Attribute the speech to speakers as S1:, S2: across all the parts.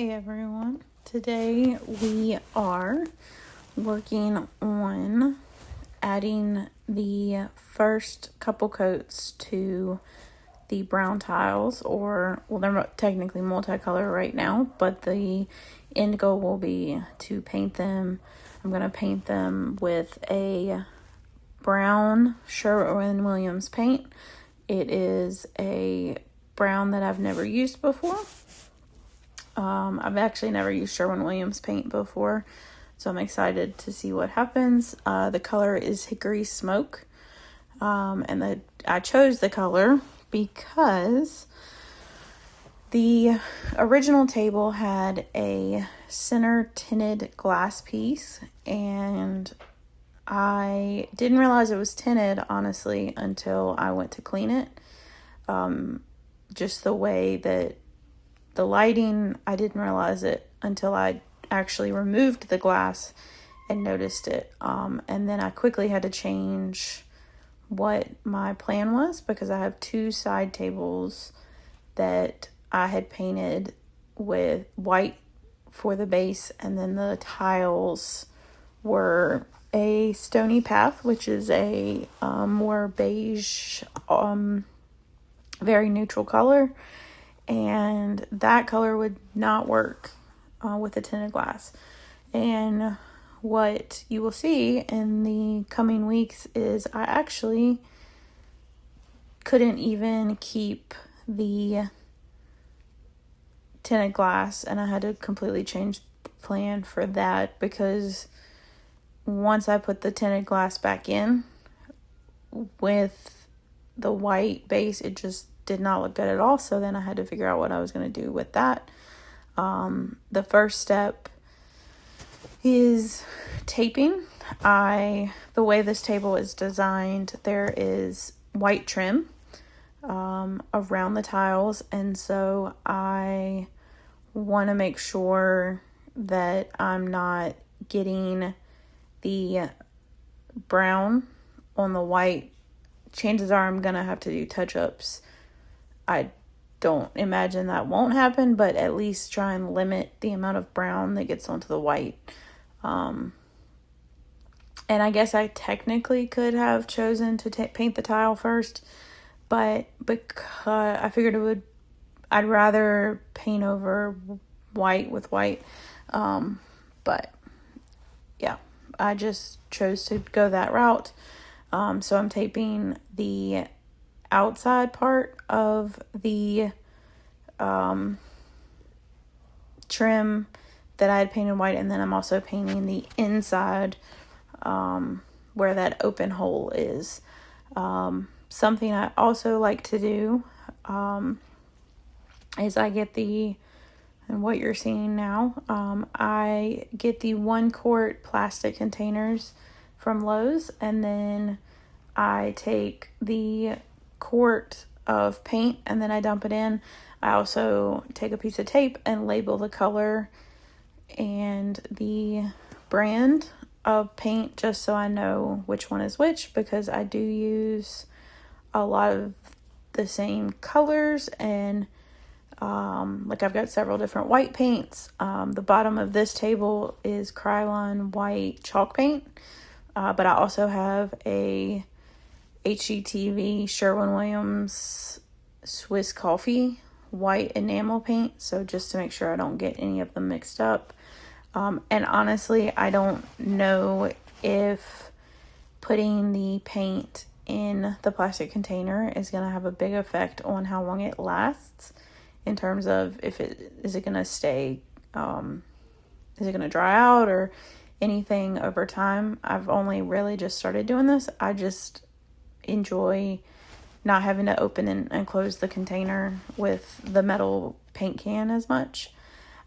S1: Hey everyone, today we are working on adding the first couple coats to the brown tiles, or well, they're technically multicolor right now, but the end goal will be to paint them. I'm going to paint them with a brown Sherwin-Williams paint. It is a brown that I've never used before. I've actually never used Sherwin-Williams paint before, so I'm excited to see what happens. The color is Hickory Smoke, and I chose the color because the original table had a center tinted glass piece, and I didn't realize it was tinted, honestly, until I went to clean it. Just the way that the lighting, I didn't realize it until I actually removed the glass and noticed it. And then I quickly had to change what my plan was, because I have two side tables that I had painted with white for the base, and then the tiles were a Stony Path, which is a more beige, very neutral color. And that color would not work with the tinted glass. And what you will see in the coming weeks is I actually couldn't even keep the tinted glass, and I had to completely change the plan for that, because once I put the tinted glass back in with the white base, it just did not look good at all. So then I had to figure out what I was going to do with that. The first step is taping. The way this table is designed, there is white trim around the tiles, and so I want to make sure that I'm not getting the brown on the white. Chances are I'm going to have to do touch-ups. I don't imagine that won't happen, but at least try and limit the amount of brown that gets onto the white. And I guess I technically could have chosen to paint the tile first, but because I figured I'd rather paint over white with white. But yeah, I just chose to go that route. So I'm taping the outside part of the trim that I had painted white, and then I'm also painting the inside where that open hole is. Something I also like to do is and what you're seeing now, I get the 1 quart plastic containers from Lowe's, and then I take the quart of paint and then I dump it in. I also take a piece of tape and label the color and the brand of paint, just so I know which one is which, because I do use a lot of the same colors, and like I've got several different white paints. The bottom of this table is Krylon white chalk paint, but I also have a HGTV Sherwin-Williams Swiss Coffee white enamel paint, so just to make sure I don't get any of them mixed up. And honestly, I don't know if putting the paint in the plastic container is going to have a big effect on how long it lasts, in terms of is it going to stay, is it going to dry out or anything over time. I've only really just started doing this. I just enjoy not having to open and close the container with the metal paint can as much.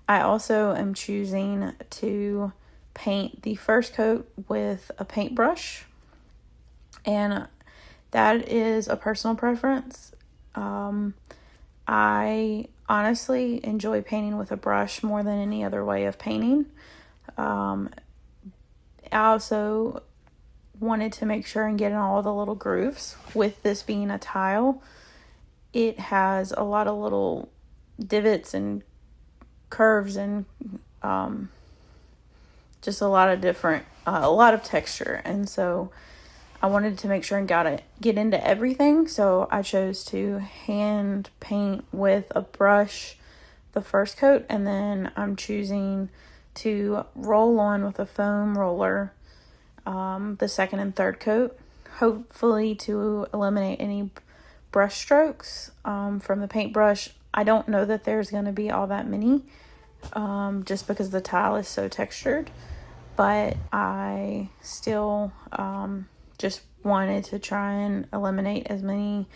S1: I also am choosing to paint the first coat with a paintbrush, and that is a personal preference. I honestly enjoy painting with a brush more than any other way of painting. I also wanted to make sure and get in all the little grooves. With this being a tile, it has a lot of little divots and curves and just a lot of different, a lot of texture. And so I wanted to make sure and get into everything. So I chose to hand paint with a brush the first coat, and then I'm choosing to roll on with a foam roller the second and third coat, hopefully to eliminate any brush strokes from the paintbrush. I don't know that there's going to be all that many just because the tile is so textured, but I still just wanted to try and eliminate as many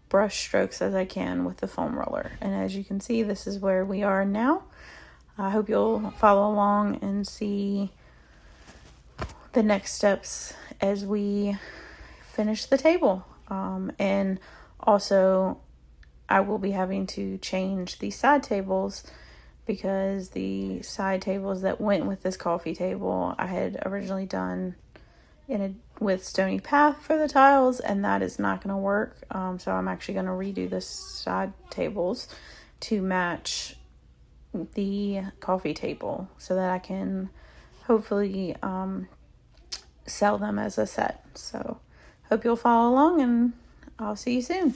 S1: brush strokes as I can with the foam roller. And as you can see, this is where we are now. I hope you'll follow along and see the next steps as we finish the table. And also, I will be having to change the side tables because the side tables that went with this coffee table I had originally done with Stony Path for the tiles, and that is not going to work. So I'm actually going to redo the side tables to match the coffee table so that I can hopefully sell them as a set. So hope you'll follow along, and I'll see you soon.